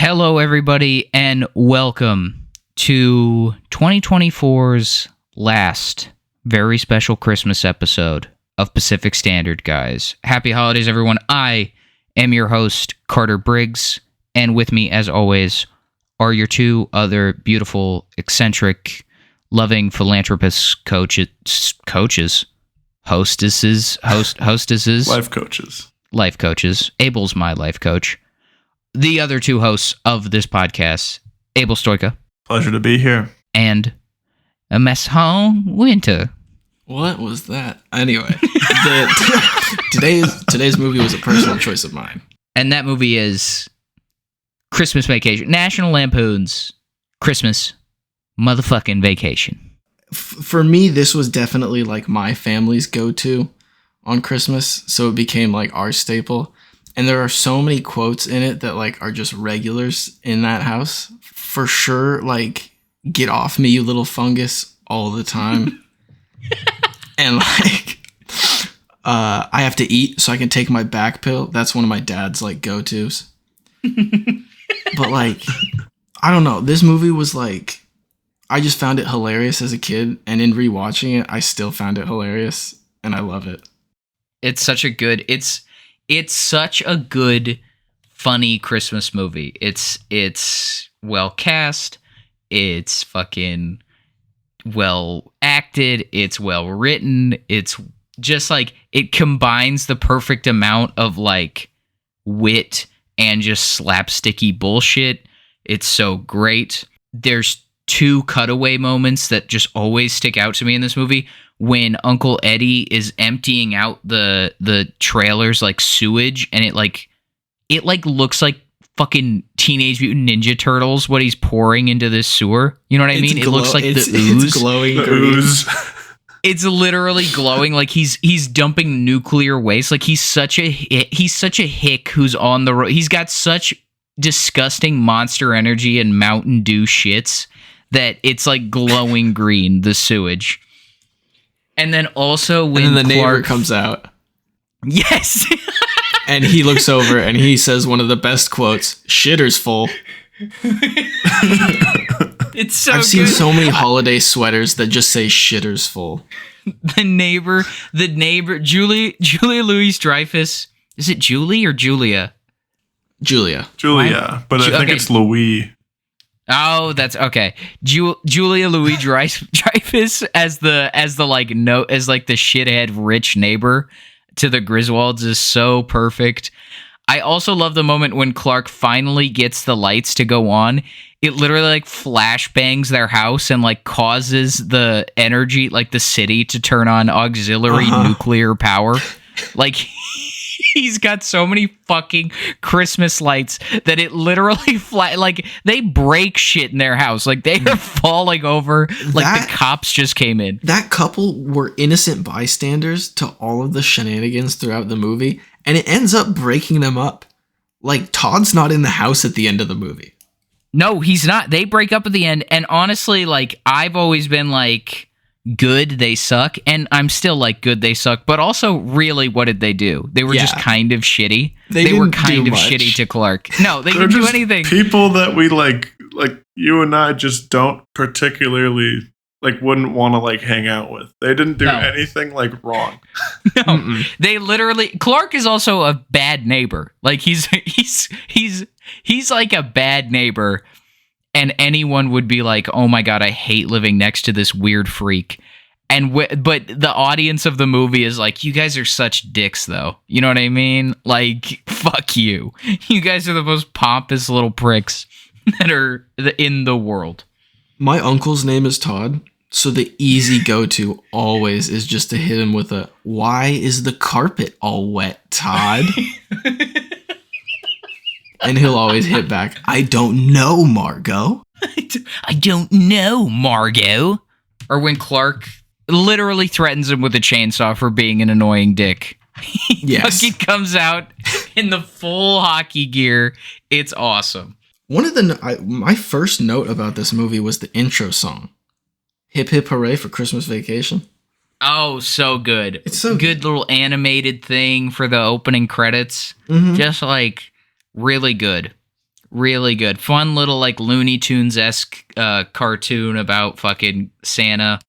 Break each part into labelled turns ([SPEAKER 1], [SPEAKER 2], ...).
[SPEAKER 1] Hello, everybody, and welcome to 2024's last very special Christmas episode of Pacific Standard, guys. Happy holidays, everyone. I am your host, Carter Briggs, and with me, as always, are your two other beautiful, eccentric, loving philanthropist hostesses, life coaches. Abel's my life coach. The other two hosts of this podcast, Abel Stoika.
[SPEAKER 2] Pleasure to be here.
[SPEAKER 1] And a mess home winter.
[SPEAKER 3] What was that? Anyway, today's movie was a personal choice of mine.
[SPEAKER 1] And that movie is Christmas Vacation. National Lampoon's Christmas motherfucking Vacation.
[SPEAKER 3] For me, this was definitely like my family's go-to on Christmas, so it became like our staple. And there are so many quotes in it that like are just regulars in that house. For sure, like, get off me, you little fungus, all the time. And like, I have to eat so I can take my back pill. That's one of my dad's like go-tos. But like, I don't know. This movie was like, I just found it hilarious as a kid. And in rewatching it, I still found it hilarious. And I love it.
[SPEAKER 1] It's such a good, it's such a good, funny Christmas movie. It's well cast. It's fucking well acted. It's well written. It's just like, it combines the perfect amount of like wit and just slapsticky bullshit. It's so great. There's two cutaway moments that just always stick out to me in this movie. When Uncle Eddie is emptying out the trailer's like sewage, and it looks like fucking Teenage Mutant Ninja Turtles what he's pouring into this sewer. You know what I mean? It looks like the ooze.
[SPEAKER 3] It's glowing
[SPEAKER 2] the
[SPEAKER 3] green.
[SPEAKER 2] ooze.
[SPEAKER 1] It's literally glowing like he's dumping nuclear waste. Like he's such a hick who's on the road. He's got such disgusting Monster Energy and Mountain Dew shits that it's like glowing green, the sewage. And then also when
[SPEAKER 3] and then the
[SPEAKER 1] Clark
[SPEAKER 3] neighbor comes out.
[SPEAKER 1] Yes.
[SPEAKER 3] And he looks over and he says one of the best quotes, "Shitter's full."
[SPEAKER 1] It's so
[SPEAKER 3] I've seen
[SPEAKER 1] good.
[SPEAKER 3] so many holiday sweaters that just say "Shitter's full."
[SPEAKER 1] The neighbor, Julia Louis-Dreyfus. Is it Julie or Julia?
[SPEAKER 3] Julia,
[SPEAKER 2] but I think it's Louis.
[SPEAKER 1] Oh, that's okay. Julia Louis-Dreyfus as the the shithead rich neighbor to the Griswolds is so perfect. I also love the moment when Clark finally gets the lights to go on. It literally like flashbangs their house and like causes the energy, like the city, to turn on auxiliary nuclear power. Like he's got so many fucking Christmas lights that it literally like they break shit in their house. Like they are falling over. Like the cops just came in.
[SPEAKER 3] That couple were innocent bystanders to all of the shenanigans throughout the movie, and it ends up breaking them up. Like Todd's not in the house at the end of the movie.
[SPEAKER 1] No, he's not. They break up at the end. And honestly, like I've always been like, good, they suck, and I'm still like, good, they suck, but also really what did they do? They were just kind of shitty. They were kind of shitty to Clark. No, they didn't do anything.
[SPEAKER 2] People that we like you and I just don't particularly like wouldn't want to like hang out with. They didn't do anything like wrong.
[SPEAKER 1] No. They literally, Clark is also a bad neighbor. Like he's like a bad neighbor. And anyone would be like, "Oh my god, I hate living next to this weird freak." And but the audience of the movie is like, "You guys are such dicks, though." You know what I mean? Like, fuck you. You guys are the most pompous little pricks that are in the world.
[SPEAKER 3] My uncle's name is Todd, so the easy go-to always is just to hit him with a, "Why is the carpet all wet, Todd?" And he'll always hit back, "I don't know, Margot."
[SPEAKER 1] I don't know, Margot. Or when Clark literally threatens him with a chainsaw for being an annoying dick. He fucking comes out in the full hockey gear. It's awesome.
[SPEAKER 3] One of my first note about this movie was the intro song. Hip Hip Hooray for Christmas Vacation.
[SPEAKER 1] Oh, so good.
[SPEAKER 3] It's so
[SPEAKER 1] good little animated thing for the opening credits. Mm-hmm. Just like really good. Really good. Fun little like Looney Tunes-esque cartoon about fucking Santa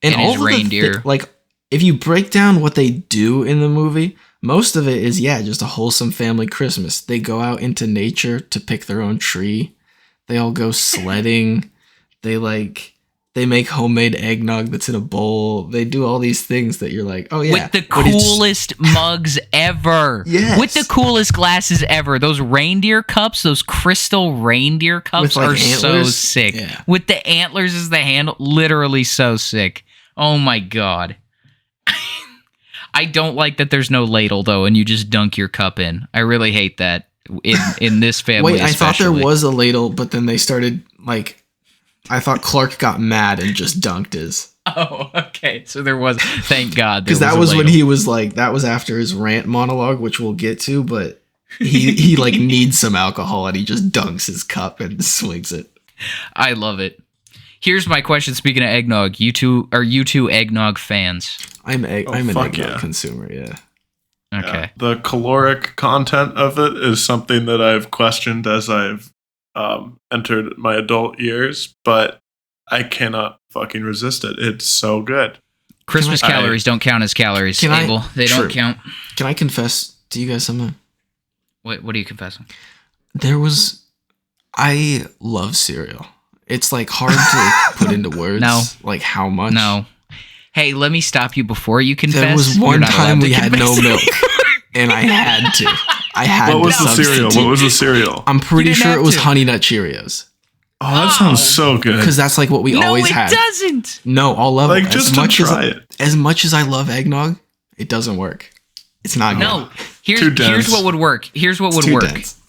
[SPEAKER 1] and
[SPEAKER 3] all
[SPEAKER 1] his
[SPEAKER 3] of
[SPEAKER 1] reindeer.
[SPEAKER 3] Like, if you break down what they do in the movie, most of it is, just a wholesome family Christmas. They go out into nature to pick their own tree. They all go sledding. They make homemade eggnog that's in a bowl. They do all these things that you're like, oh yeah.
[SPEAKER 1] With the coolest mugs ever.
[SPEAKER 3] Yes.
[SPEAKER 1] With the coolest glasses ever. Those reindeer cups, those crystal reindeer cups
[SPEAKER 3] With,
[SPEAKER 1] are
[SPEAKER 3] antlers.
[SPEAKER 1] so sick.
[SPEAKER 3] Yeah.
[SPEAKER 1] With the antlers as the handle. Literally so sick. Oh my God. I don't like that there's no ladle though, and you just dunk your cup in. I really hate that in this family.
[SPEAKER 3] Wait, I thought there
[SPEAKER 1] especially.
[SPEAKER 3] was a ladle, but then they started I thought Clark got mad and just dunked his.
[SPEAKER 1] Oh, okay. So there was. Thank God.
[SPEAKER 3] Because that was when he was that was after his rant monologue, which we'll get to, but he needs some alcohol and he just dunks his cup and swings it.
[SPEAKER 1] I love it. Here's my question. Speaking of eggnog, are you two eggnog fans?
[SPEAKER 3] I'm an eggnog
[SPEAKER 2] yeah.
[SPEAKER 3] consumer, yeah.
[SPEAKER 1] Okay.
[SPEAKER 2] Yeah. The caloric content of it is something that I've questioned as I've entered my adult years, but I cannot fucking resist it. It's so good.
[SPEAKER 1] Christmas calories don't count as calories, Abel. They don't count.
[SPEAKER 3] Can I confess to you guys something?
[SPEAKER 1] What are you confessing?
[SPEAKER 3] I love cereal. It's hard to put into words.
[SPEAKER 1] No.
[SPEAKER 3] How much.
[SPEAKER 1] No. Hey, let me stop you before you confess.
[SPEAKER 3] There was one time we had no milk, and I had to.
[SPEAKER 2] What was the cereal? What was the cereal?
[SPEAKER 3] I'm pretty sure it was Honey Nut Cheerios.
[SPEAKER 2] Oh, that sounds so good.
[SPEAKER 3] Because that's what we always had.
[SPEAKER 1] No, it doesn't.
[SPEAKER 3] No, I'll love it.
[SPEAKER 2] Just to try it.
[SPEAKER 3] As much as I love eggnog, it doesn't work. It's not good.
[SPEAKER 1] No. Here's what would work. Here's what would work.
[SPEAKER 3] Dense.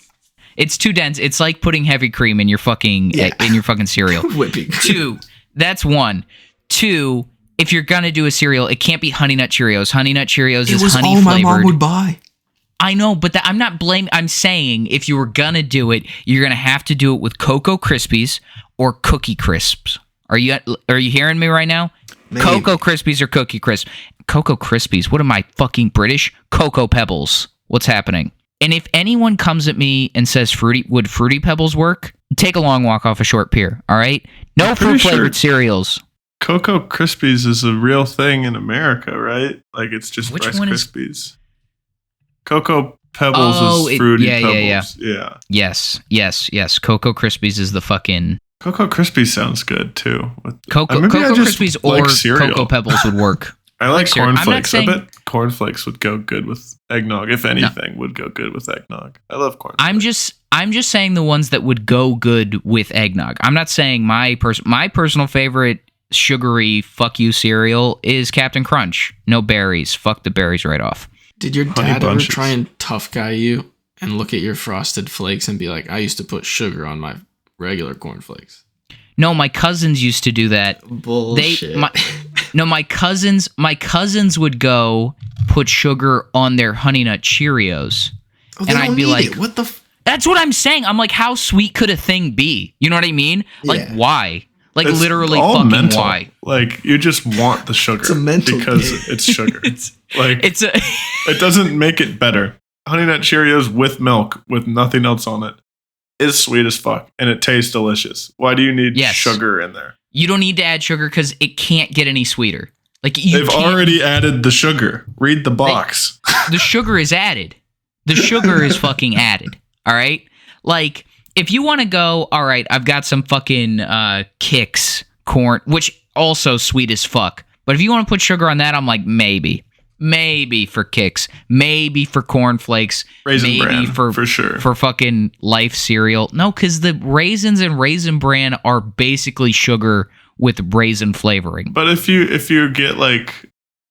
[SPEAKER 1] It's too dense. It's like putting heavy cream in your fucking cereal.
[SPEAKER 3] Whipping cream.
[SPEAKER 1] 2, that's 1. 2, if you're gonna do a cereal, it can't be Honey Nut Cheerios. Honey Nut Cheerios is honey flavored.
[SPEAKER 3] My mom would buy.
[SPEAKER 1] I know, but I'm not blaming. I'm saying if you were gonna do it, you're gonna have to do it with Cocoa Krispies or Cookie Crisps. Are you hearing me right now? Maybe. Cocoa Krispies or Cookie Crisp? Cocoa Krispies. What am I, fucking British? Cocoa Pebbles. What's happening? And if anyone comes at me and says would Fruity Pebbles work? Take a long walk off a short pier. All right. No fruit flavored cereals.
[SPEAKER 2] Cocoa Krispies is a real thing in America, right? It's just Rice Krispies. Cocoa Pebbles is Fruity Pebbles. Yeah.
[SPEAKER 1] Yes. Cocoa Krispies is the fucking...
[SPEAKER 2] Cocoa Krispies sounds good, too.
[SPEAKER 1] Cocoa Krispies or Cocoa Pebbles would work.
[SPEAKER 2] I like cornflakes. I bet cornflakes would go good with eggnog. If anything, would go good with eggnog. I love cornflakes.
[SPEAKER 1] I'm just saying the ones that would go good with eggnog. I'm not saying my personal favorite sugary fuck you cereal is Captain Crunch. No berries. Fuck the berries right off.
[SPEAKER 3] Did your dad ever try and tough guy you and look at your Frosted Flakes and be like, I used to put sugar on my regular cornflakes?
[SPEAKER 1] No, my cousins used to do that.
[SPEAKER 3] Bullshit.
[SPEAKER 1] My cousins would go put sugar on their Honey Nut Cheerios.
[SPEAKER 3] Oh, and I'd be like, what the
[SPEAKER 1] that's what I'm saying. I'm like, how sweet could a thing be? You know what I mean? Like, why? It's literally fucking
[SPEAKER 2] mental.
[SPEAKER 1] Why?
[SPEAKER 2] You just want the sugar.
[SPEAKER 3] It's a mental
[SPEAKER 2] because it's sugar.
[SPEAKER 1] It
[SPEAKER 2] doesn't make it better. Honey Nut Cheerios with milk with nothing else on it is sweet as fuck and it tastes delicious. Why do you need sugar in there?
[SPEAKER 1] You don't need to add sugar because it can't get any sweeter.
[SPEAKER 2] They've already added the sugar. Read the box.
[SPEAKER 1] The sugar is added. The sugar is fucking added. All right? If you want to go, all right, I've got some fucking Kix corn, which also sweet as fuck. But if you want to put sugar on that, I'm like, maybe. Maybe for Kix. Maybe for cornflakes.
[SPEAKER 2] Raisin Bran, for sure.
[SPEAKER 1] For fucking Life cereal. No, because the raisins and Raisin Bran are basically sugar with raisin flavoring.
[SPEAKER 2] But if you get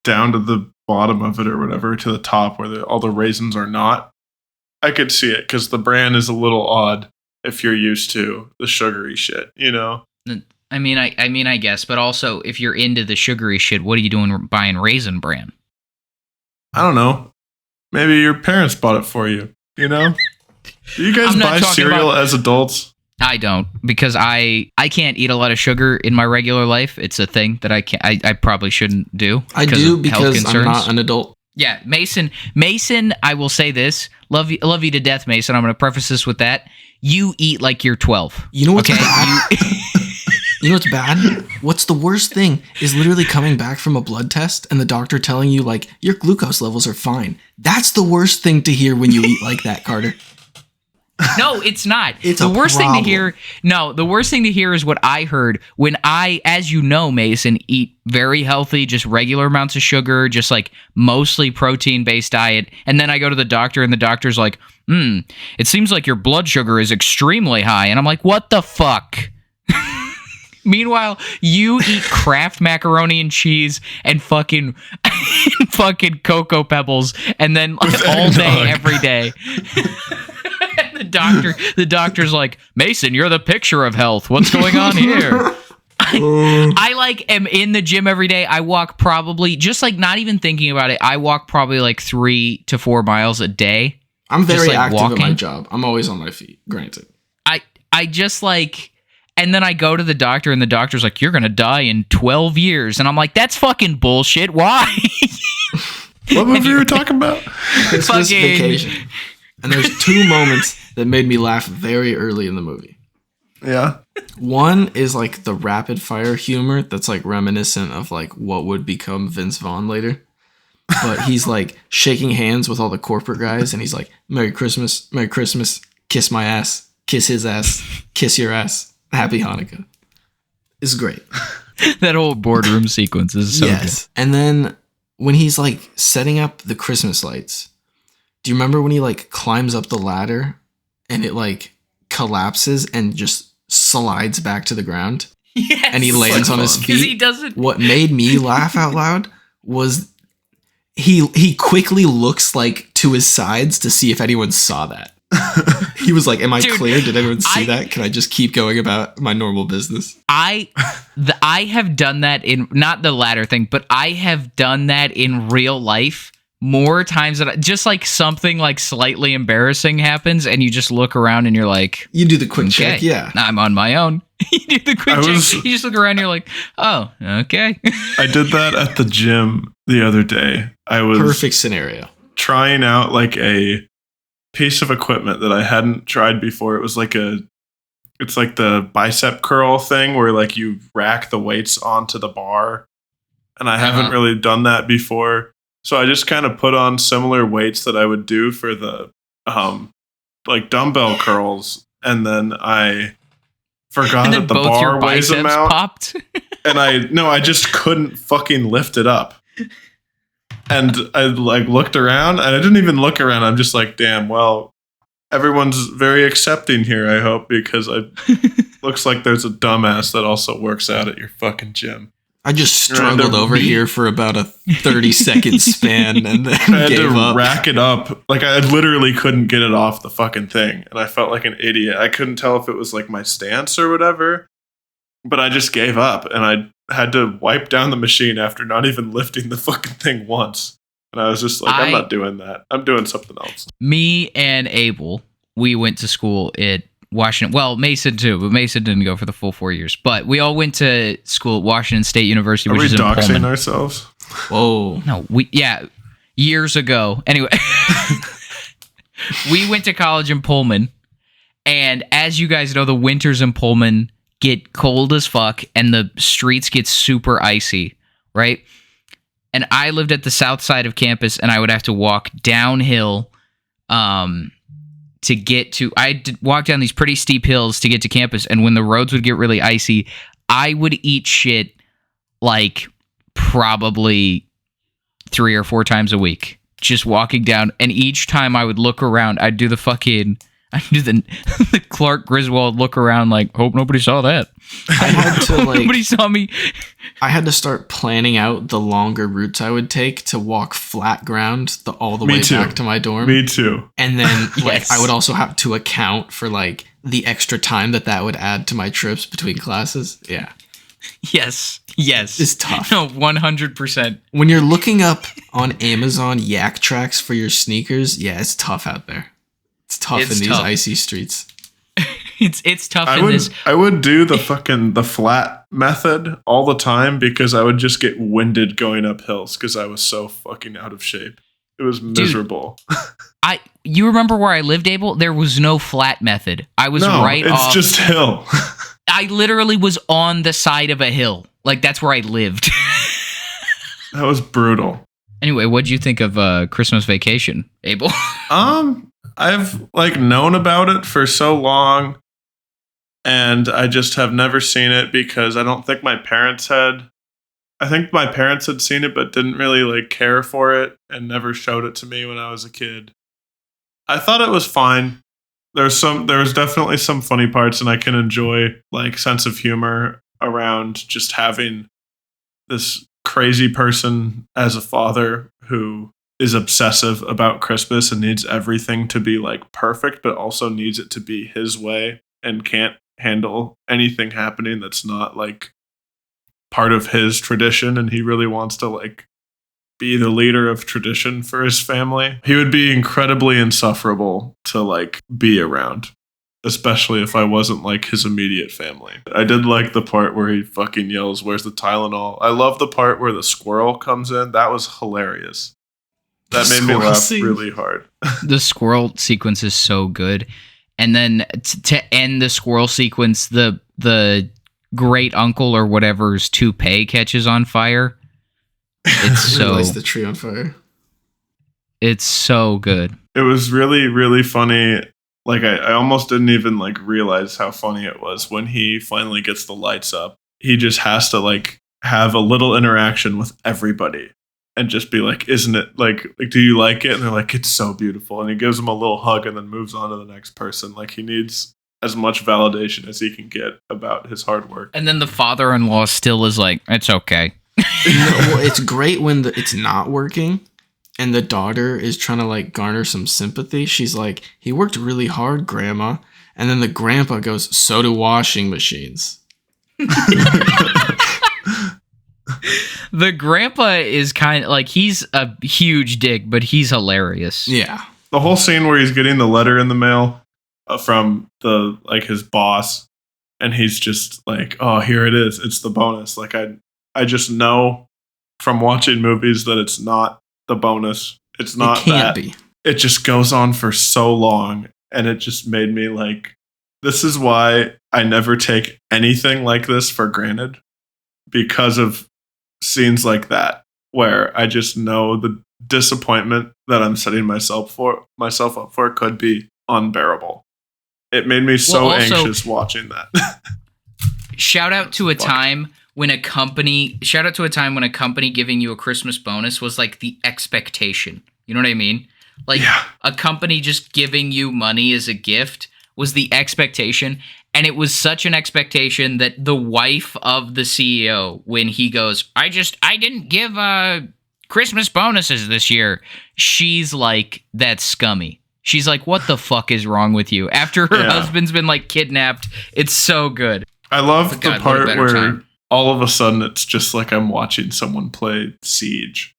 [SPEAKER 2] down to the bottom of it or whatever, to the top where all the raisins are not, I could see it because the bran is a little odd if you're used to the sugary shit, you know?
[SPEAKER 1] I mean, I guess, but also if you're into the sugary shit, what are you doing buying Raisin Bran?
[SPEAKER 2] I don't know. Maybe your parents bought it for you, you know? Do you guys buy cereal as adults?
[SPEAKER 1] I don't, because I can't eat a lot of sugar in my regular life. It's a thing that I probably shouldn't do.
[SPEAKER 3] I do because I'm not an adult.
[SPEAKER 1] Yeah, Mason, I will say this. Love you to death, Mason. I'm going to preface this with that. you eat like you're 12.
[SPEAKER 3] You know what's
[SPEAKER 1] okay?
[SPEAKER 3] bad? You know what's bad? What's the worst thing is literally coming back from a blood test and the doctor telling you, like, your glucose levels are fine. That's the worst thing to hear when you eat like that, Carter.
[SPEAKER 1] No, it's not.
[SPEAKER 3] It's
[SPEAKER 1] the
[SPEAKER 3] a
[SPEAKER 1] worst thing to
[SPEAKER 3] problem.
[SPEAKER 1] hear. No, the worst thing to hear is what I heard when I, as you know, Mason, eat very healthy, just regular amounts of sugar, just like mostly protein-based diet. And then I go to the doctor and the doctor's like, it seems like your blood sugar is extremely high. And I'm like, what the fuck? Meanwhile, you eat Kraft macaroni and cheese and fucking Cocoa Pebbles, and then like, all day, every day. The doctor's like, Mason, you're the picture of health. What's going on here? I like am in the gym every day. I walk probably just like not even thinking about it. I walk probably like 3 to 4 miles a day.
[SPEAKER 3] I'm very
[SPEAKER 1] Just, like,
[SPEAKER 3] active
[SPEAKER 1] walking.
[SPEAKER 3] at my job. I'm always on my feet, granted.
[SPEAKER 1] I just like, and then I go to the doctor and the doctor's like, you're going to die in 12 years. And I'm like, that's fucking bullshit. Why?
[SPEAKER 2] What movie were you talking about?
[SPEAKER 3] Christmas Vacation. And there's 2 moments that made me laugh very early in the movie.
[SPEAKER 2] Yeah.
[SPEAKER 3] One is like the rapid fire humor that's like reminiscent of like what would become Vince Vaughn later. But he's like shaking hands with all the corporate guys and he's like, Merry Christmas, kiss my ass, kiss his ass, kiss your ass, Happy Hanukkah. It's great.
[SPEAKER 1] That whole boardroom sequence is so good.
[SPEAKER 3] And then when he's like setting up the Christmas lights, do you remember when he like climbs up the ladder and it like collapses and just slides back to the ground?
[SPEAKER 1] Yes.
[SPEAKER 3] And he lands on his feet.
[SPEAKER 1] 'Cause he doesn't.
[SPEAKER 3] What made me laugh out loud was he quickly looks like to his sides to see if anyone saw that. He was like, am I clear? Did anyone see that? Can I just keep going about my normal business?
[SPEAKER 1] I have done that in, not the ladder thing, but I have done that in real life more times than just like something like slightly embarrassing happens and you just look around and you're like,
[SPEAKER 3] You do the quick
[SPEAKER 1] okay,
[SPEAKER 3] check, yeah.
[SPEAKER 1] I'm on my own. You do the quick check. You just look around and you're like, oh, okay.
[SPEAKER 2] I did that at the gym the other day. I was
[SPEAKER 3] Perfect scenario.
[SPEAKER 2] trying out like a piece of equipment that I hadn't tried before. It was like it's like the bicep curl thing where like you rack the weights onto the bar. And I haven't really done that before. So I just kind of put on similar weights that I would do for the like dumbbell curls. And then I forgot
[SPEAKER 1] And then
[SPEAKER 2] that the
[SPEAKER 1] both
[SPEAKER 2] bar
[SPEAKER 1] your
[SPEAKER 2] weighs them
[SPEAKER 1] biceps
[SPEAKER 2] out.
[SPEAKER 1] popped.
[SPEAKER 2] And I just couldn't fucking lift it up. And I like looked around and I didn't even look around. I'm just like, damn, well, everyone's very accepting here, I hope, because looks like there's a dumbass that also works out at your fucking gym.
[SPEAKER 3] I just struggled over here for about a 30-second span and then
[SPEAKER 2] I had
[SPEAKER 3] gave
[SPEAKER 2] to
[SPEAKER 3] up.
[SPEAKER 2] rack it up. Like I literally couldn't get it off the fucking thing. And I felt like an idiot. I couldn't tell if it was like my stance or whatever. But I just gave up and I had to wipe down the machine after not even lifting the fucking thing once. And I was just like, I'm not doing that. I'm doing something else.
[SPEAKER 1] Me and Abel, we went to school at Washington. Well, Mason too, but Mason didn't go for the full 4 years. But we all went to school at Washington State University,
[SPEAKER 2] Are
[SPEAKER 1] which
[SPEAKER 2] we
[SPEAKER 1] is in
[SPEAKER 2] doxing
[SPEAKER 1] Pullman.
[SPEAKER 2] ourselves?
[SPEAKER 3] Whoa.
[SPEAKER 1] No, years ago. Anyway, we went to college in Pullman, and as you guys know, the winters in Pullman get cold as fuck, and the streets get super icy, right? And I lived at the south side of campus, and I would have to walk downhill to get to... walk down these pretty steep hills to get to campus, and when the roads would get really icy, I would eat shit like probably 3 or 4 times a week, just walking down, and each time I would look around, I'd do the the Clark Griswold look around like, hope nobody saw that.
[SPEAKER 3] I had to like
[SPEAKER 1] Nobody saw me.
[SPEAKER 3] I had to start planning out the longer routes I would take to walk flat ground all the way back to my dorm.
[SPEAKER 2] Me too.
[SPEAKER 3] And then like
[SPEAKER 1] Yes.
[SPEAKER 3] I would also have to account for like the extra time that would add to my trips between classes. Yeah.
[SPEAKER 1] Yes.
[SPEAKER 3] It's tough.
[SPEAKER 1] No, 100%.
[SPEAKER 3] When you're looking up on Amazon yak tracks for your sneakers, yeah, it's tough out there. It's tough
[SPEAKER 1] It's
[SPEAKER 3] in these
[SPEAKER 1] tough.
[SPEAKER 3] icy streets.
[SPEAKER 1] It's tough
[SPEAKER 2] I
[SPEAKER 1] in
[SPEAKER 2] would
[SPEAKER 1] this.
[SPEAKER 2] I would do the flat method all the time because I would just get winded going up hills because I was so fucking out of shape. It was miserable.
[SPEAKER 1] You remember where I lived, Abel? There was no flat method. I was right
[SPEAKER 2] it's
[SPEAKER 1] off.
[SPEAKER 2] just hill.
[SPEAKER 1] I literally was on the side of a hill. Like, that's where I lived.
[SPEAKER 2] That was brutal.
[SPEAKER 1] Anyway, what'd you think of Christmas Vacation, Abel?
[SPEAKER 2] I've like known about it for so long, and I just have never seen it because I don't think my parents had. I think my parents had seen it, but didn't really like care for it, and never showed it to me when I was a kid. I thought it was fine. There was definitely some funny parts, and I can enjoy like sense of humor around just having this crazy person as a father who is obsessive about Christmas and needs everything to be like perfect, but also needs it to be his way and can't handle anything happening that's not like part of his tradition. And he really wants to like be the leader of tradition for his family. He would be incredibly insufferable to like be around, especially if I wasn't like his immediate family. I did like the part where he fucking yells, "Where's the Tylenol?" I love the part where the squirrel comes in. That was hilarious. That made me laugh really hard.
[SPEAKER 1] The squirrel sequence is so good. And then to end the squirrel sequence, the great uncle or whatever's toupee catches on fire. It's so
[SPEAKER 3] lights the tree on fire.
[SPEAKER 1] It's so good.
[SPEAKER 2] It was really, really funny. Like I almost didn't even like realize how funny it was when he finally gets the lights up. He just has to like have a little interaction with everybody and just be like, "Isn't it like do you like it?" And they're like, "It's so beautiful." And he gives them a little hug and then moves on to the next person. Like he needs as much validation as he can get about his hard work.
[SPEAKER 1] And then the father-in-law still is like, "It's okay."
[SPEAKER 3] Well, it's great when it's not working and the daughter is trying to like garner some sympathy. She's like, "He worked really hard, Grandma." And then the grandpa goes, "So do washing machines."
[SPEAKER 1] The grandpa is kind of like, he's a huge dick, but he's hilarious.
[SPEAKER 3] Yeah.
[SPEAKER 2] The whole scene where he's getting the letter in the mail from the like his boss, and he's just like, "Oh, here it is. It's the bonus." Like I just know from watching movies that it's not the bonus. It's not
[SPEAKER 3] It can't
[SPEAKER 2] that.
[SPEAKER 3] be.
[SPEAKER 2] It just goes on for so long, and it just made me like, this is why I never take anything like this for granted, because of scenes like that where I just know the disappointment that I'm setting myself up for could be unbearable. It made me so anxious watching that.
[SPEAKER 1] Shout out to a time when a company giving you a Christmas bonus was like the expectation. You know what I mean? Like a company just giving you money as a gift was the expectation. And it was such an expectation that the wife of the CEO, when he goes, I didn't give Christmas bonuses this year. She's like, "That's scummy." She's like, "What the fuck is wrong with you?" After her husband's been like kidnapped. It's so good.
[SPEAKER 2] I love the part where
[SPEAKER 1] time.
[SPEAKER 2] all of a sudden it's just like I'm watching someone play Siege.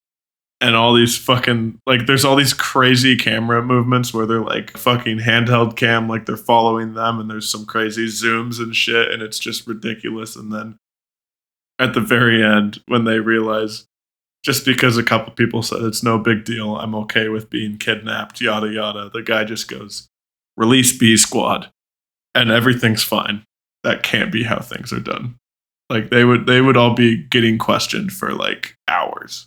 [SPEAKER 2] And all these fucking, like, there's all these crazy camera movements where they're like fucking handheld cam, like they're following them, and there's some crazy zooms and shit, and it's just ridiculous. And then at the very end, when they realize, just because a couple people said it's no big deal, I'm okay with being kidnapped, yada yada, the guy just goes, "Release B Squad," and everything's fine. That can't be how things are done. Like they would all be getting questioned for like hours.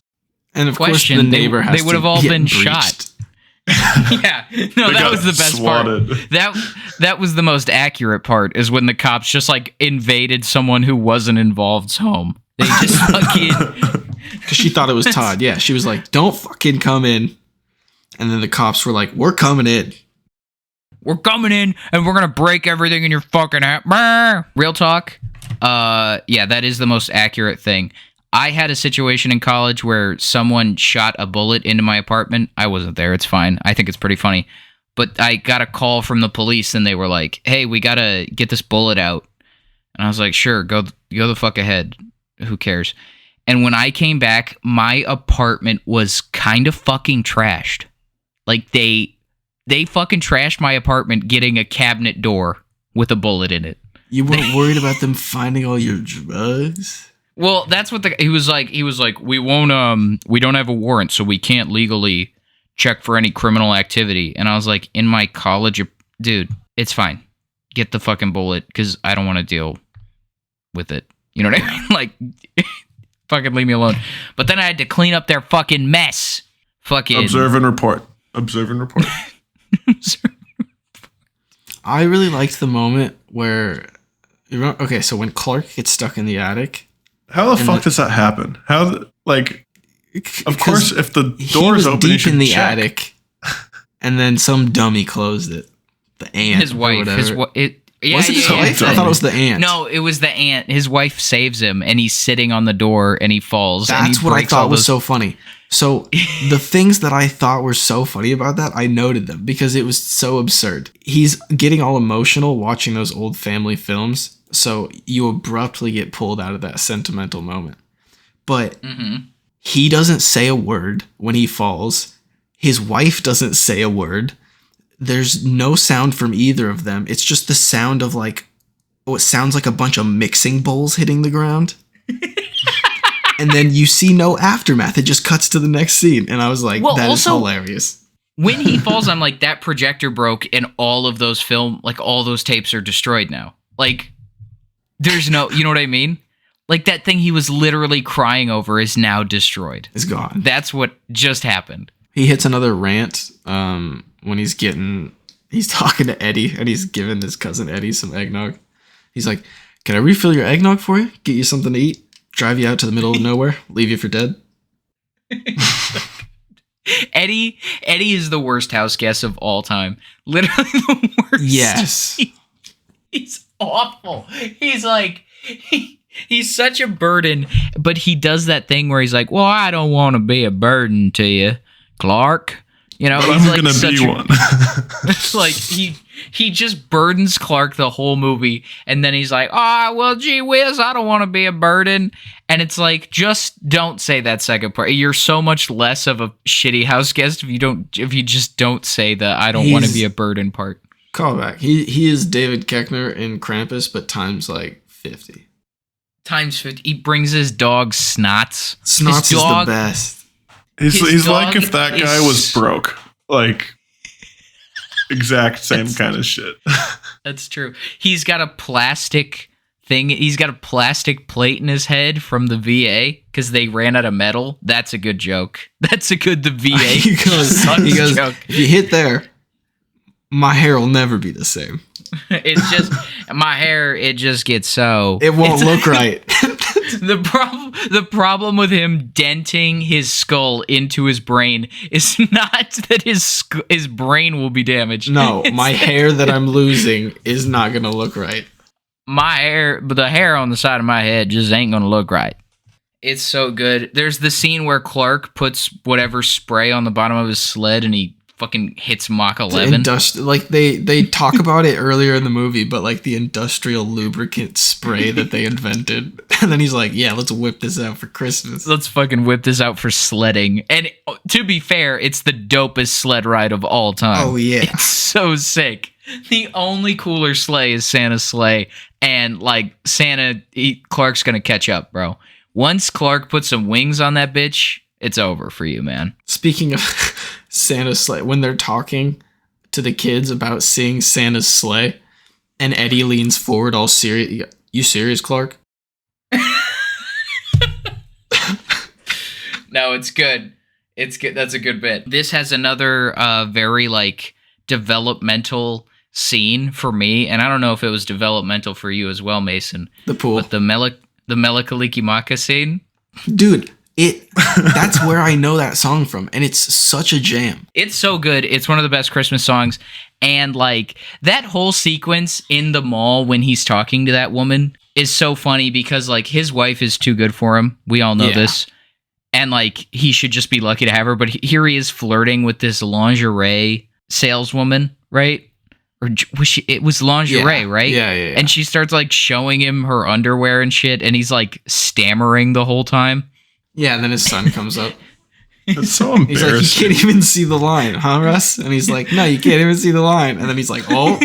[SPEAKER 3] And of course, the neighbor has
[SPEAKER 1] they would have all been
[SPEAKER 3] breached.
[SPEAKER 1] Shot. Yeah, no, that was the best
[SPEAKER 2] swatted.
[SPEAKER 1] part. That was the most accurate part. Is when the cops just like invaded someone who wasn't involved's home. They just fucking
[SPEAKER 3] because she thought it was Todd. Yeah, she was like, "Don't fucking come in." And then the cops were like, "We're coming in.
[SPEAKER 1] We're coming in, and we're gonna break everything in your fucking house." Real talk. Yeah, that is the most accurate thing. I had a situation in college where someone shot a bullet into my apartment. I wasn't there. It's fine. I think it's pretty funny. But I got a call from the police, and they were like, "Hey, we gotta get this bullet out." And I was like, "Sure, go the fuck ahead. Who cares?" And when I came back, my apartment was kind of fucking trashed. Like, they fucking trashed my apartment getting a cabinet door with a bullet in it.
[SPEAKER 3] You weren't worried about them finding all your drugs?
[SPEAKER 1] Well, that's what he was like. He was like, we don't have a warrant, so we can't legally check for any criminal activity. And I was like, in my college, dude, it's fine. Get the fucking bullet because I don't want to deal with it. You know what I mean? Like, fucking leave me alone. But then I had to clean up their fucking mess. Fucking
[SPEAKER 2] observe and report. Observe and report.
[SPEAKER 3] I really liked the moment where, okay, so when Clark gets stuck in the attic.
[SPEAKER 2] How the fuck does that happen? Of course, if the door is open,
[SPEAKER 3] deep in the attic, and then some dummy closed it. The aunt,
[SPEAKER 1] his wife,
[SPEAKER 3] was
[SPEAKER 1] his
[SPEAKER 3] wife? I thought it was the aunt.
[SPEAKER 1] No, it was the aunt. His wife saves him, and he's sitting on the door, and he falls.
[SPEAKER 3] That's
[SPEAKER 1] and
[SPEAKER 3] what I thought was so funny. So the things that I thought were so funny about that, I noted them because it was so absurd. He's getting all emotional watching those old family films, so you abruptly get pulled out of that sentimental moment. But he doesn't say a word when he falls. His wife doesn't say a word. There's no sound from either of them. It's just the sound of like what sounds like a bunch of mixing bowls hitting the ground. And then you see no aftermath. It just cuts to the next scene. And I was like, that is hilarious.
[SPEAKER 1] When he falls, I'm like, that projector broke and all of those all those tapes are destroyed now. Like, there's no, you know what I mean? Like, that thing he was literally crying over is now destroyed.
[SPEAKER 3] It's gone.
[SPEAKER 1] That's what just happened.
[SPEAKER 3] He hits another rant when he's talking to Eddie and he's giving his cousin Eddie some eggnog. He's like, can I refill your eggnog for you? Get you something to eat? Drive you out to the middle of nowhere? Leave you for dead?
[SPEAKER 1] Eddie is the worst house guest of all time. Literally the worst.
[SPEAKER 3] Yes.
[SPEAKER 1] He's awful. He's like, he's such a burden, but he does that thing where he's like, well, I don't want to be a burden to you, Clark. You know,
[SPEAKER 2] but
[SPEAKER 1] he's
[SPEAKER 2] I'm
[SPEAKER 1] like
[SPEAKER 2] gonna be one.
[SPEAKER 1] It's like he just burdens Clark the whole movie, and then he's like, well, gee whiz, I don't want to be a burden. And it's like, just don't say that second part. You're so much less of a shitty house guest if you just don't say the I don't want to be a burden part.
[SPEAKER 3] Callback. He is David Koechner in Krampus, but times like 50.
[SPEAKER 1] Times 50. He brings his dog Snots.
[SPEAKER 3] Snots is the best.
[SPEAKER 2] He's like if that guy was broke. Like, exact same kind of shit.
[SPEAKER 1] That's true. He's got a plastic thing. He's got a plastic plate in his head from the VA because they ran out of metal. That's a good joke. That's a good, the VA.
[SPEAKER 3] he goes,
[SPEAKER 1] joke.
[SPEAKER 3] If you hit there, my hair will never be the same.
[SPEAKER 1] It's just, my hair, it just gets so...
[SPEAKER 3] It won't look right.
[SPEAKER 1] The problem with him denting his skull into his brain is not that his brain will be damaged.
[SPEAKER 3] No, my hair that I'm losing is not going to look right.
[SPEAKER 1] But the hair on the side of my head just ain't going to look right. It's so good. There's the scene where Clark puts whatever spray on the bottom of his sled and he fucking hits Mach 11.
[SPEAKER 3] Like they talk about it earlier in the movie, but like the industrial lubricant spray that they invented. And then he's like, yeah, let's whip this out for Christmas.
[SPEAKER 1] Let's fucking whip this out for sledding. And to be fair, it's the dopest sled ride of all time.
[SPEAKER 3] Oh, yeah.
[SPEAKER 1] It's so sick. The only cooler sleigh is Santa's sleigh. And like Clark's going to catch up, bro. Once Clark puts some wings on that bitch, it's over for you, man.
[SPEAKER 3] Speaking of Santa's sleigh, when they're talking to the kids about seeing Santa's sleigh, and Eddie leans forward all serious. You serious, Clark?
[SPEAKER 1] No, it's good. It's good. That's a good bit. This has another very like developmental scene for me, and I don't know if it was developmental for you as well, Mason.
[SPEAKER 3] The pool.
[SPEAKER 1] But the Melikalikimaka scene.
[SPEAKER 3] Dude, that's where I know that song from, and it's such a jam.
[SPEAKER 1] It's so good. It's one of the best Christmas songs. And like that whole sequence in the mall when he's talking to that woman is so funny because like his wife is too good for him. We all know this. And like he should just be lucky to have her, but here he is flirting with this lingerie saleswoman, right? Or it was lingerie, right?
[SPEAKER 3] Yeah.
[SPEAKER 1] And she starts like showing him her underwear and shit, and he's like stammering the whole time.
[SPEAKER 3] Yeah, and then his son comes up.
[SPEAKER 2] It's so embarrassing.
[SPEAKER 3] He's like, you can't even see the line, huh, Russ? And he's like, no, you can't even see the line. And then he's like, oh.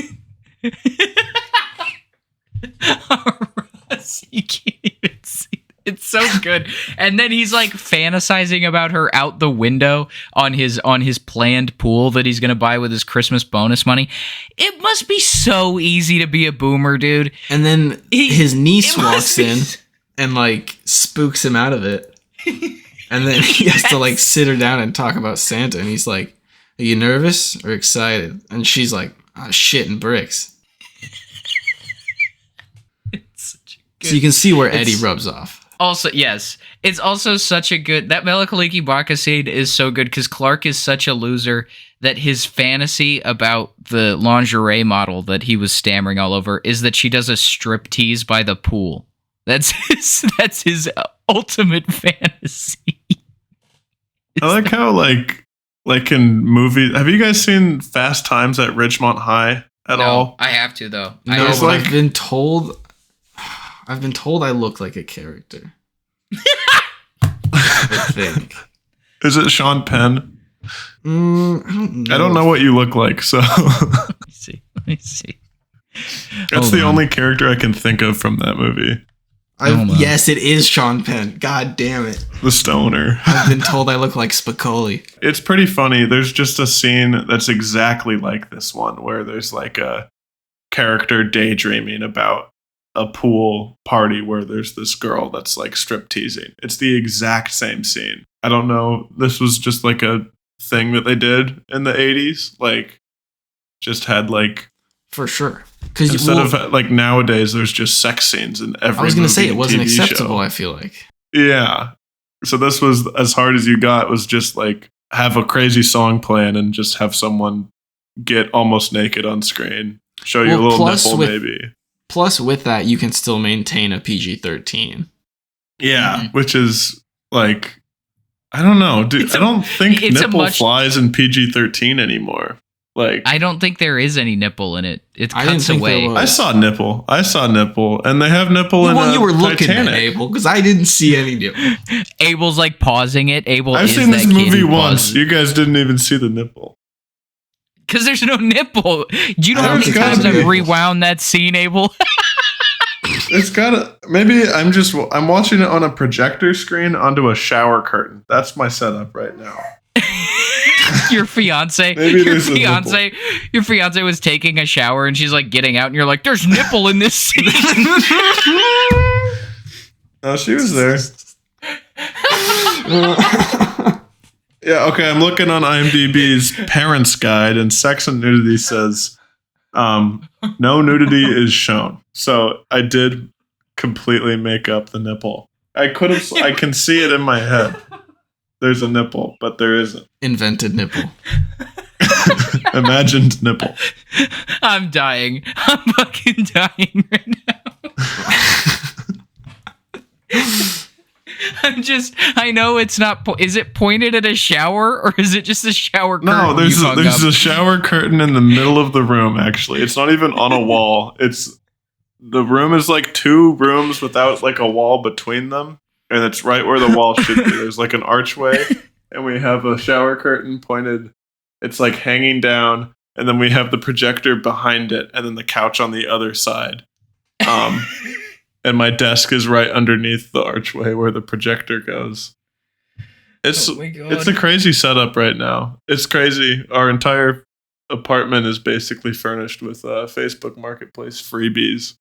[SPEAKER 1] Russ, you can't even see. It's so good. And then he's like fantasizing about her out the window on his planned pool that he's gonna buy with his Christmas bonus money. It must be so easy to be a boomer, dude.
[SPEAKER 3] And then his niece walks in and like spooks him out of it. And then he has to like sit her down and talk about Santa. And he's like, "Are you nervous or excited?" And she's like, "Oh, shit and bricks." So you can see where Eddie rubs off.
[SPEAKER 1] Also, yes, it's also such a good... That Mela Kaliki scene is so good because Clark is such a loser that his fantasy about the lingerie model that he was stammering all over is that she does a striptease by the pool. That's his ultimate fantasy.
[SPEAKER 2] I like how like in movies... Have you guys seen Fast Times at Ridgemont High at all?
[SPEAKER 1] I have to, though.
[SPEAKER 3] No, but I've been told I look like a character. I think.
[SPEAKER 2] Is it Sean Penn? I don't know what you look like, so...
[SPEAKER 1] Let me see.
[SPEAKER 2] That's the only character I can think of from that movie.
[SPEAKER 3] Yes, it is Sean Penn. God damn it.
[SPEAKER 2] The stoner.
[SPEAKER 3] I've been told I look like Spicoli.
[SPEAKER 2] It's pretty funny. There's just a scene that's exactly like this one, where there's like a character daydreaming about a pool party where there's this girl that's like strip teasing. It's the exact same scene. I don't know. This was just like a thing that they did in the 80s. Like, just had like...
[SPEAKER 3] For sure.
[SPEAKER 2] Instead of like nowadays, there's just sex scenes in every movie.
[SPEAKER 3] I was going to say, it wasn't
[SPEAKER 2] TV
[SPEAKER 3] acceptable,
[SPEAKER 2] show.
[SPEAKER 3] I feel like.
[SPEAKER 2] Yeah. So this was as hard as you got, was just like have a crazy song playing and just have someone get almost naked on screen. Show you a little nipple, maybe.
[SPEAKER 3] Plus, with that, you can still maintain a PG-13.
[SPEAKER 2] Yeah, which is like, I don't know, dude. I don't think nipple flies in PG-13 anymore. Like,
[SPEAKER 1] I don't think there is any nipple in it. It cuts away.
[SPEAKER 2] I saw nipple, and they have nipple in
[SPEAKER 3] Well, you were looking
[SPEAKER 2] Titanic.
[SPEAKER 3] at Abel, because I didn't see any nipple.
[SPEAKER 1] Abel's like pausing it.
[SPEAKER 2] I've seen this movie once. You guys didn't even see the nipple.
[SPEAKER 1] Because there's no nipple. Do you know how many times I've rewound that scene, Abel?
[SPEAKER 2] It's maybe I'm watching it on a projector screen onto a shower curtain. That's my setup right now.
[SPEAKER 1] Your fiance was taking a shower and she's like getting out and you're like, "There's nipple in this scene."
[SPEAKER 2] Oh, she was there. Yeah, okay, I'm looking on IMDb's Parents Guide, and Sex and Nudity says, no nudity is shown. So I did completely make up the nipple. I can see it in my head. There's a nipple, but there isn't. Invented nipple. Imagined nipple.
[SPEAKER 1] I'm dying. I'm fucking dying right now. I know it's not, is it pointed at a shower or is it just a shower curtain?
[SPEAKER 2] No, there's a shower curtain in the middle of the room, actually. It's not even on a wall. The room is like two rooms without like a wall between them. And it's right where the wall should be. There's like an archway and we have a shower curtain pointed. It's like hanging down. And then we have the projector behind it and then the couch on the other side. And my desk is right underneath the archway where the projector goes. It's a crazy setup right now. It's crazy. Our entire apartment is basically furnished with Facebook Marketplace freebies.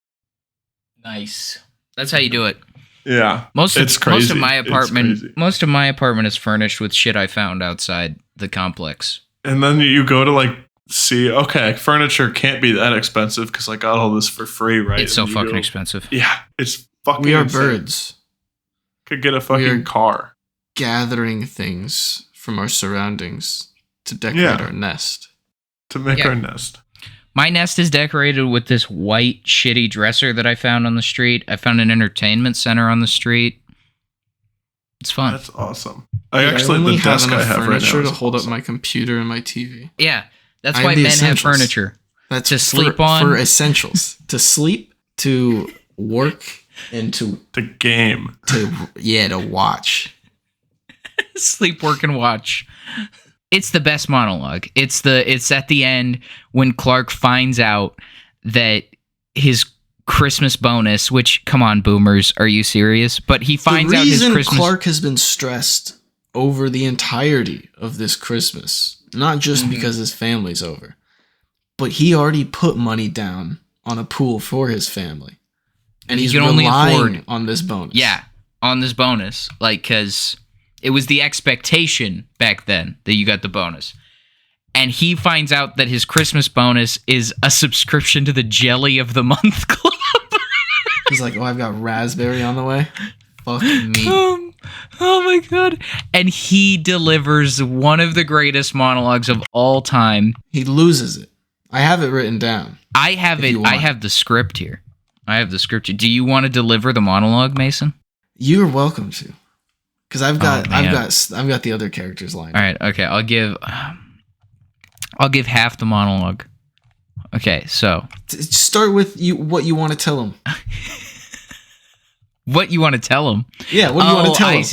[SPEAKER 1] Nice. That's how you do it.
[SPEAKER 2] Yeah.
[SPEAKER 1] Most of my apartment is furnished with shit I found outside the complex.
[SPEAKER 2] And then you go to like see, okay, furniture can't be that expensive because I got all this for free, right?
[SPEAKER 1] It's so fucking expensive.
[SPEAKER 2] Yeah, it's fucking
[SPEAKER 3] We are
[SPEAKER 2] insane.
[SPEAKER 3] Birds.
[SPEAKER 2] Could get a fucking car.
[SPEAKER 3] Gathering things from our surroundings to decorate our nest.
[SPEAKER 2] To make our nest.
[SPEAKER 1] My nest is decorated with this white shitty dresser that I found on the street. I found an entertainment center on the street. It's fun.
[SPEAKER 2] That's awesome. I only the desk I have
[SPEAKER 3] furniture
[SPEAKER 2] right now
[SPEAKER 3] to hold up my computer and my TV.
[SPEAKER 1] Yeah, that's why men have furniture.
[SPEAKER 3] That's
[SPEAKER 1] to sleep on.
[SPEAKER 3] For essentials. To sleep, to work, and to
[SPEAKER 2] game.
[SPEAKER 3] To watch.
[SPEAKER 1] Sleep, work, and watch. It's the best monologue. It's at the end when Clark finds out that his Christmas bonus, which, come on, boomers, are you serious? But he finds out his Christmas...
[SPEAKER 3] Clark has been stressed over the entirety of this Christmas, not just because his family's over, but he already put money down on a pool for his family. And he's relying on this bonus.
[SPEAKER 1] Yeah, on this bonus. Like, because it was the expectation back then that you got the bonus. And he finds out that his Christmas bonus is a subscription to the Jelly of the Month Club.
[SPEAKER 3] He's like, oh, I've got raspberry on the way. Fuck me.
[SPEAKER 1] Oh my God. And he delivers one of the greatest monologues of all time.
[SPEAKER 3] He loses it. I have it written down.
[SPEAKER 1] I have it. I have the script here. Do you want to deliver the monologue, Mason?
[SPEAKER 3] You're welcome to. Because I've got the other characters lined
[SPEAKER 1] up. All right, okay. I'll give half the monologue. Okay, so
[SPEAKER 3] start with what you want to tell him.
[SPEAKER 1] What you want to tell him?
[SPEAKER 3] Yeah, what do you want to tell him?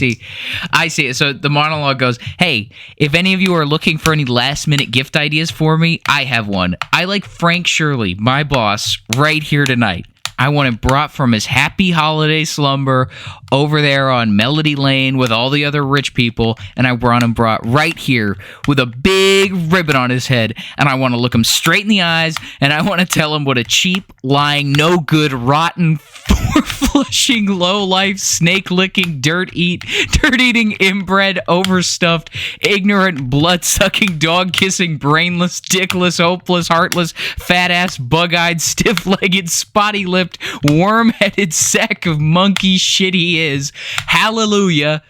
[SPEAKER 1] I see. So the monologue goes, hey, if any of you are looking for any last-minute gift ideas for me, I have one. I like Frank Shirley, my boss, right here tonight. I want him brought from his happy holiday slumber over there on Melody Lane with all the other rich people, and I want him brought right here with a big ribbon on his head, and I want to look him straight in the eyes, and I want to tell him what a cheap, lying, no good, rotten, flushing, low-life, snake-licking, dirt-eating, inbred, overstuffed, ignorant, blood-sucking, dog-kissing, brainless, dickless, hopeless, heartless, fat-ass, bug-eyed, stiff-legged, spotty-lipped, worm-headed sack of monkey shit he is. Hallelujah.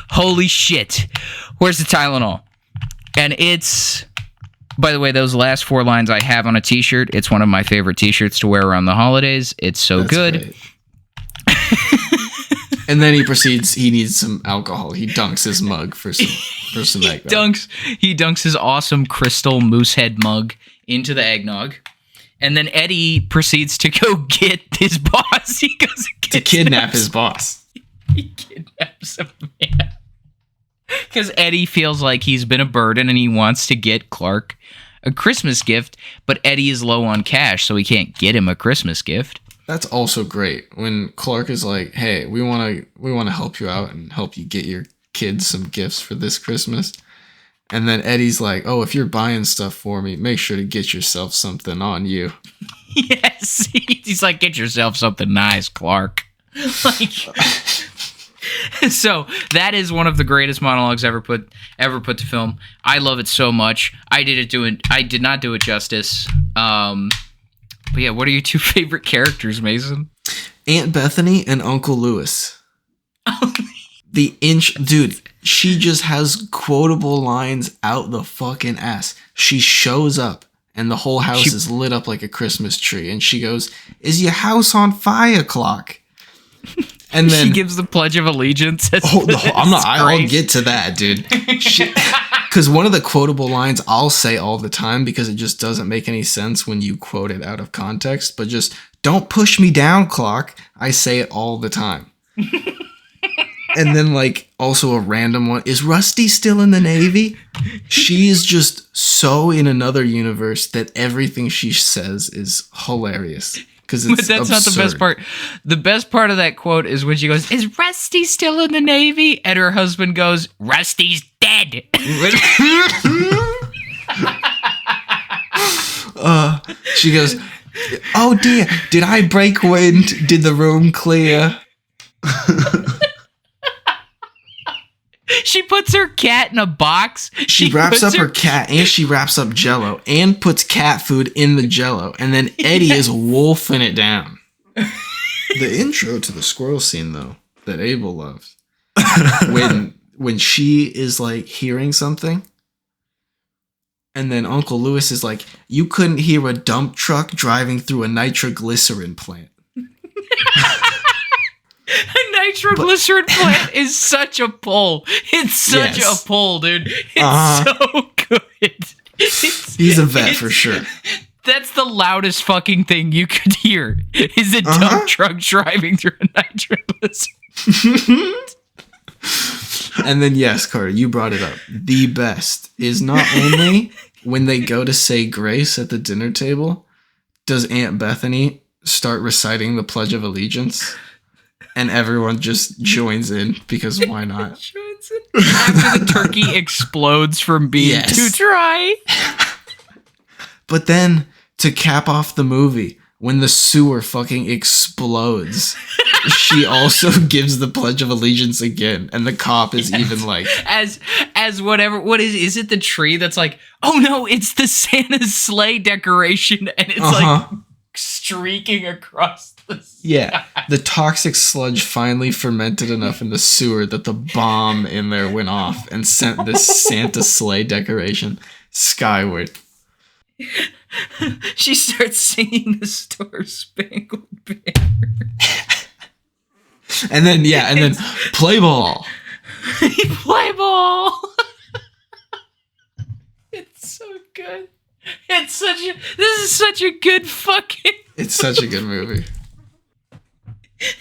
[SPEAKER 1] Holy shit. Where's the Tylenol? And it's... By the way, those last 4 lines I have on a t-shirt. It's one of my favorite t-shirts to wear around the holidays. It's so good.
[SPEAKER 3] And then he needs some alcohol. He dunks his mug for some eggnog.
[SPEAKER 1] He dunks his awesome crystal moosehead mug into the eggnog. And then Eddie proceeds to go get his boss. He goes
[SPEAKER 3] to kidnap his boss.
[SPEAKER 1] He kidnaps him, man. Because Eddie feels like he's been a burden and he wants to get Clark a Christmas gift, but Eddie is low on cash, so he can't get him a Christmas gift.
[SPEAKER 3] That's also great when Clark is like, "Hey, we want to help you out and help you get your kids some gifts for this Christmas." And then Eddie's like, "Oh, if you're buying stuff for me, make sure to get yourself something on you."
[SPEAKER 1] Yes, he's like, "Get yourself something nice, Clark." Like, so that is one of the greatest monologues ever put to film. I love it so much. I did not do it justice. But yeah, what are your 2 favorite characters, Mason?
[SPEAKER 3] Aunt Bethany and Uncle Lewis. Dude, she just has quotable lines out the fucking ass. She shows up and the whole house is lit up like a Christmas tree, and she goes, "Is your house on fire, Clark?" And then
[SPEAKER 1] she gives the Pledge of Allegiance.
[SPEAKER 3] I'll get to that, dude. Because one of the quotable lines I'll say all the time because it just doesn't make any sense when you quote it out of context, but just, "Don't push me down, Clark." I say it all the time. And then, like, also a random one. "Is Rusty still in the Navy?" She is just so in another universe that everything she says is hilarious. But that's absurd.
[SPEAKER 1] Not the best part. The best part of that quote is when she goes, "Is Rusty still in the Navy?" And her husband goes, "Rusty's dead."
[SPEAKER 3] She goes, "Oh dear, did I break wind? Did the room clear?"
[SPEAKER 1] She puts her cat in a box.
[SPEAKER 3] She wraps up her cat, and she wraps up Jell-O, and puts cat food in the Jell-O, and then Eddie is wolfing it down. The intro to the squirrel scene, though, that Abel loves, when she is like hearing something, and then Uncle Lewis is like, "You couldn't hear a dump truck driving through a nitroglycerin plant."
[SPEAKER 1] A nitroglycerin plant is such a pull. It's such a pull, dude. It's so good.
[SPEAKER 3] He's a vet for sure.
[SPEAKER 1] That's the loudest fucking thing you could hear. Is a dump truck driving through a nitroglycerin.
[SPEAKER 3] And then, yes, Carter, you brought it up. The best is not only when they go to say grace at the dinner table, does Aunt Bethany start reciting the Pledge of Allegiance, and everyone just joins in because why not?
[SPEAKER 1] After the turkey explodes from being too dry.
[SPEAKER 3] But then, to cap off the movie, when the sewer fucking explodes, she also gives the Pledge of Allegiance again, and the cop is even like...
[SPEAKER 1] As whatever... What is it the tree that's like, oh no, it's the Santa's sleigh decoration, and it's like streaking across the sky.
[SPEAKER 3] Yeah, the toxic sludge finally fermented enough in the sewer that the bomb in there went off and sent this Santa sleigh decoration skyward.
[SPEAKER 1] She starts singing the Star Spangled Banner.
[SPEAKER 3] and then play ball.
[SPEAKER 1] Play ball. It's so good. This is such a good fucking
[SPEAKER 3] It's such a good movie.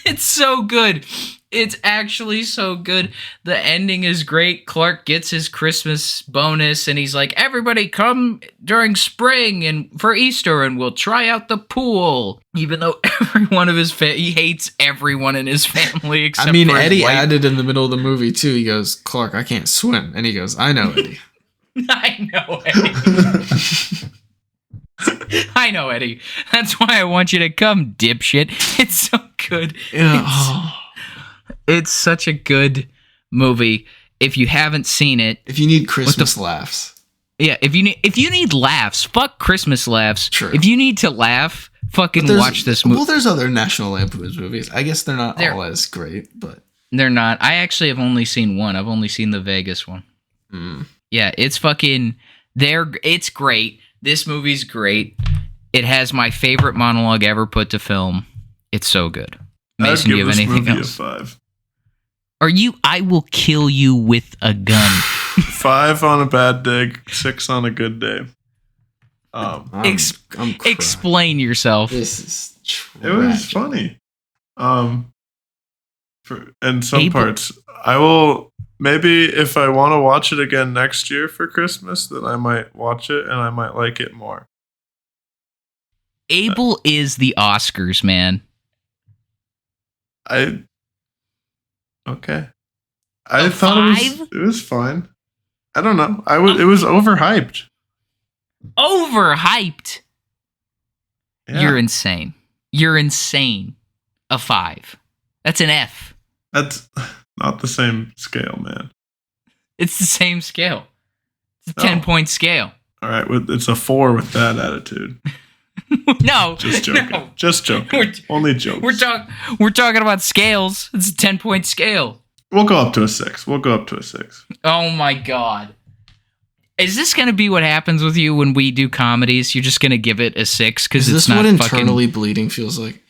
[SPEAKER 1] It's so good. It's actually so good. The ending is great. Clark gets his Christmas bonus and he's like, everybody come during spring and for Easter and we'll try out the pool. Even though every one of he hates everyone in his family except for
[SPEAKER 3] Eddie
[SPEAKER 1] his wife.
[SPEAKER 3] added in the middle of the movie too. He goes, Clark, I can't swim. And he goes, I know, Eddie.
[SPEAKER 1] I know, Eddie. I know, Eddie. That's why I want you to come, dipshit. It's so good. It's such a good movie. If you haven't seen it,
[SPEAKER 3] if you need Christmas laughs,
[SPEAKER 1] if you need laughs, fuck Christmas laughs.
[SPEAKER 3] True.
[SPEAKER 1] If you need to laugh, fucking watch this movie.
[SPEAKER 3] Well, there's other National Lampoon's movies. I guess they're not all as great, but
[SPEAKER 1] they're not. I actually have only seen one. I've only seen the Vegas one. Yeah, it's fucking. It's great. This movie's great. It has my favorite monologue ever put to film. It's so good. Mason, do you have anything else?
[SPEAKER 2] A 5.
[SPEAKER 1] I will kill you with a gun.
[SPEAKER 2] 5 on a bad day, 6 on a good day.
[SPEAKER 1] Explain yourself.
[SPEAKER 3] This is tragic.
[SPEAKER 2] It was funny. In some parts, I will. Maybe if I want to watch it again next year for Christmas, then I might watch it and I might like it more.
[SPEAKER 1] Abel is the Oscars, man.
[SPEAKER 2] I thought it was fine. I don't know. It was overhyped.
[SPEAKER 1] Overhyped?
[SPEAKER 2] Yeah.
[SPEAKER 1] You're insane. You're insane. A 5. That's an F.
[SPEAKER 2] That's not the same scale, man.
[SPEAKER 1] It's the same scale. It's a 10-point scale.
[SPEAKER 2] All right, it's a 4 with that attitude.
[SPEAKER 1] No,
[SPEAKER 2] just joking. No. Just joking. Only jokes.
[SPEAKER 1] We're talking about scales. It's a 10-point scale.
[SPEAKER 2] We'll go up to a 6.
[SPEAKER 1] Oh my god. Is this going to be what happens with you when we do comedies? You're just going to give it a 6 because it's not
[SPEAKER 3] fucking... Is this what internally bleeding feels like?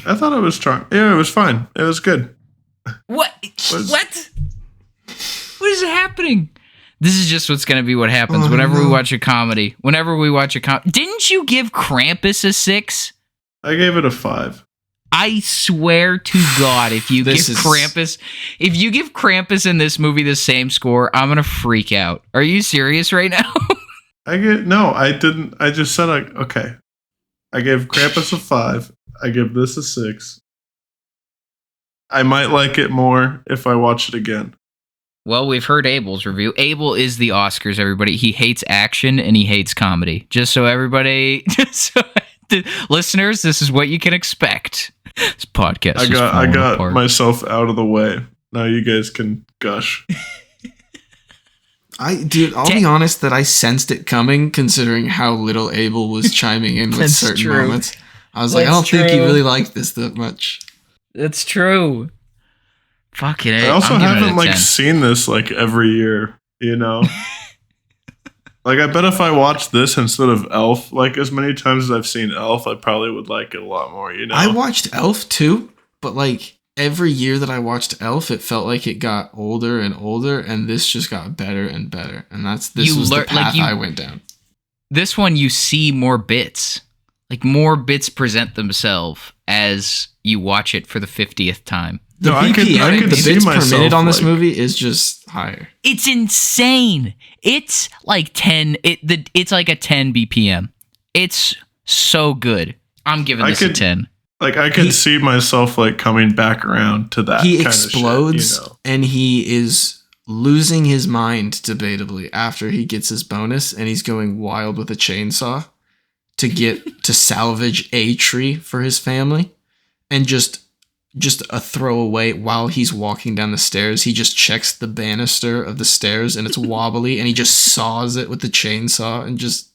[SPEAKER 2] I thought it was strong. Yeah, it was fine. It was good.
[SPEAKER 1] What? What? What is happening? This is just what's going to be what happens whenever we watch a comedy. Didn't you give Krampus a 6?
[SPEAKER 2] I gave it a 5.
[SPEAKER 1] I swear to God, if you give Krampus in this movie the same score, I'm going to freak out. Are you serious right now?
[SPEAKER 2] I didn't. I just said, okay. I gave Krampus a 5. I give this a 6. I might like it more if I watch it again.
[SPEAKER 1] Well, we've heard Abel's review. Abel is the Oscars, everybody. He hates action and he hates comedy. Listeners, this is what you can expect. This podcast
[SPEAKER 2] I got myself out of the way. Now you guys can gush.
[SPEAKER 3] I'll be honest that I sensed it coming considering how little Abel was chiming in with certain moments. I was like, I don't think he really liked this that much.
[SPEAKER 1] That's true. Fucking
[SPEAKER 2] I also haven't seen this every year, you know? I bet if I watched this instead of Elf, as many times as I've seen Elf, I probably would like it a lot more, you know?
[SPEAKER 3] I watched Elf too, but every year that I watched Elf, it felt like it got older and older, and this just got better and better. And this was the path I went down.
[SPEAKER 1] This one, you see more bits. More bits present themselves as you watch it for the 50th time.
[SPEAKER 3] The BPM, the bits per minute on this movie is just higher.
[SPEAKER 1] It's insane. It's 10. It's like a 10 BPM. It's so good. I'm giving this a 10.
[SPEAKER 2] Like I could see myself like coming back around to that.
[SPEAKER 3] He
[SPEAKER 2] kind
[SPEAKER 3] explodes
[SPEAKER 2] of shit,
[SPEAKER 3] and he is losing his mind debatably after he gets his bonus, and he's going wild with a chainsaw to salvage a tree for his family, and just a throwaway while he's walking down the stairs, he just checks the banister of the stairs and it's wobbly, and he just saws it with the chainsaw, and just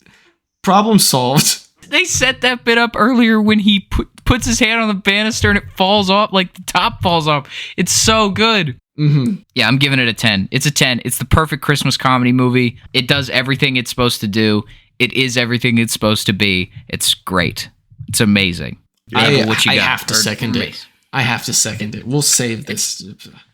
[SPEAKER 3] problem solved.
[SPEAKER 1] They set that bit up earlier when he puts his hand on the banister and it falls off, like the top falls off. It's so good.
[SPEAKER 3] Mm-hmm.
[SPEAKER 1] Yeah, I'm giving it a 10. It's a 10. It's the perfect Christmas comedy movie. It does everything it's supposed to do. It is everything it's supposed to be. It's great. It's amazing.
[SPEAKER 3] I
[SPEAKER 1] what you got?
[SPEAKER 3] have to second it. I have to second it. We'll save this.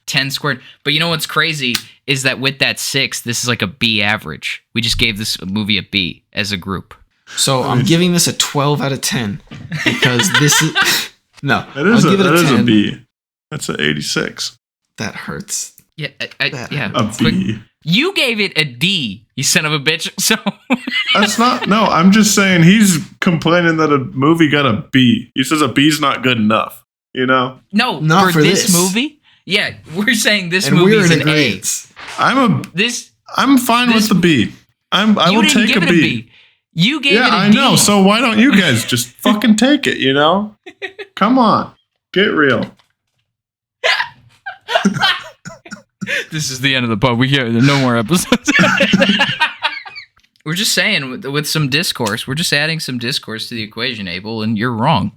[SPEAKER 1] 10 squared. But you know what's crazy is that with that 6, this is like a B average. We just gave this movie a B as a group.
[SPEAKER 3] So I'm giving this a 12 out of 10 because this is no.
[SPEAKER 2] That is a B. That's an 86.
[SPEAKER 3] That hurts.
[SPEAKER 1] Yeah,
[SPEAKER 3] Yeah.
[SPEAKER 2] A B.
[SPEAKER 1] You gave it a D, you son of a bitch. So
[SPEAKER 2] That's not. No, I'm just saying he's complaining that a movie got a B. He says a B's not good enough. You know?
[SPEAKER 1] No,
[SPEAKER 3] not for
[SPEAKER 1] this
[SPEAKER 3] this
[SPEAKER 1] movie. Yeah, we're saying this
[SPEAKER 3] and
[SPEAKER 1] movie's
[SPEAKER 3] we're in
[SPEAKER 1] an A.
[SPEAKER 3] agreement.
[SPEAKER 2] I'm fine with the B. I will take a B.
[SPEAKER 1] You gave it a D.
[SPEAKER 2] Yeah, I know. So why don't you guys just fucking take it? You know? Come on, get real.
[SPEAKER 1] This is the end of the pod. We hear no more episodes. We're just saying with some discourse. We're just adding some discourse to the equation, Abel, and you're wrong.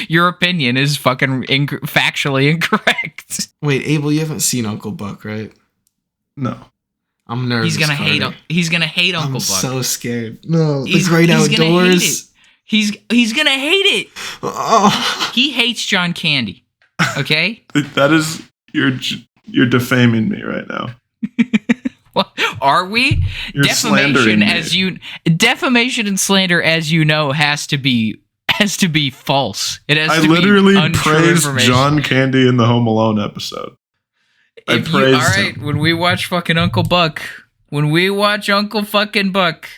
[SPEAKER 1] Your opinion is fucking factually incorrect.
[SPEAKER 3] Wait, Abel, you haven't seen Uncle Buck, right?
[SPEAKER 2] No.
[SPEAKER 3] I'm nervous.
[SPEAKER 1] He's gonna hate. He's gonna hate Uncle
[SPEAKER 3] I'm
[SPEAKER 1] Buck.
[SPEAKER 3] so scared. No,
[SPEAKER 1] He's
[SPEAKER 3] the great
[SPEAKER 1] gonna
[SPEAKER 3] outdoors.
[SPEAKER 1] hate it. He's gonna hate it.
[SPEAKER 3] Oh.
[SPEAKER 1] He hates John Candy. Okay.
[SPEAKER 2] That is you're defaming me right now.
[SPEAKER 1] Well, are we?
[SPEAKER 2] You're slandering me.
[SPEAKER 1] Defamation and slander, as you know, has to be false. It has to
[SPEAKER 2] literally
[SPEAKER 1] be untrue
[SPEAKER 2] praised
[SPEAKER 1] information.
[SPEAKER 2] John Candy in the Home Alone episode. I praised him.
[SPEAKER 1] When we watch fucking Uncle Buck, when we watch Uncle fucking Buck,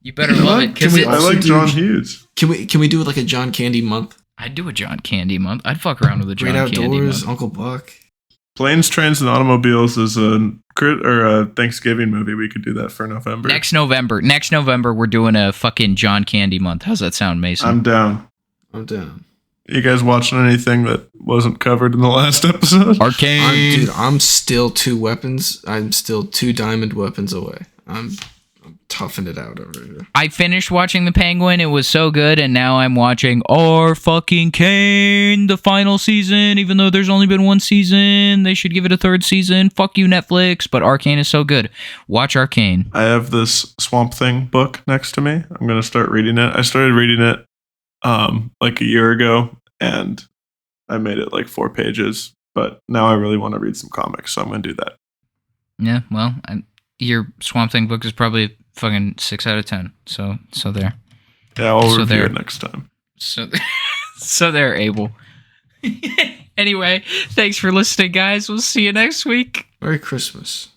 [SPEAKER 1] you better love it.
[SPEAKER 3] Can we
[SPEAKER 2] I
[SPEAKER 3] also
[SPEAKER 2] like John Hughes.
[SPEAKER 3] Can we do like a John Candy month?
[SPEAKER 1] I'd do a John Candy month. I'd fuck around with a John
[SPEAKER 3] Great
[SPEAKER 1] Candy
[SPEAKER 3] outdoors,
[SPEAKER 1] month.
[SPEAKER 3] Uncle Buck.
[SPEAKER 2] Planes, Trains, and Automobiles is a Thanksgiving movie. We could do that for November.
[SPEAKER 1] Next November, we're doing a fucking John Candy month. How's that sound, Mason?
[SPEAKER 2] I'm down. You guys watching anything that wasn't covered in the last episode?
[SPEAKER 1] Arcane.
[SPEAKER 3] I'm still 2 weapons. I'm still 2 diamond weapons away. I'm toughing it out over here.
[SPEAKER 1] I finished watching The Penguin. It was so good, and now I'm watching Our Fucking Kane, the final season. Even though there's only been 1 season, they should give it a 3rd season. Fuck you, Netflix. But Arcane is so good. Watch Arcane.
[SPEAKER 2] I have this Swamp Thing book next to me. I'm gonna start reading it. I started reading it like a year ago, and I made it like 4 pages. But now I really want to read some comics, so I'm gonna do that.
[SPEAKER 1] Yeah, well, your Swamp Thing book is probably fucking 6 out of 10. So there.
[SPEAKER 2] Yeah, I'll
[SPEAKER 1] So
[SPEAKER 2] review
[SPEAKER 1] there.
[SPEAKER 2] it next time.
[SPEAKER 1] So they're able. Anyway, thanks for listening, guys. We'll see you next week.
[SPEAKER 3] Merry Christmas.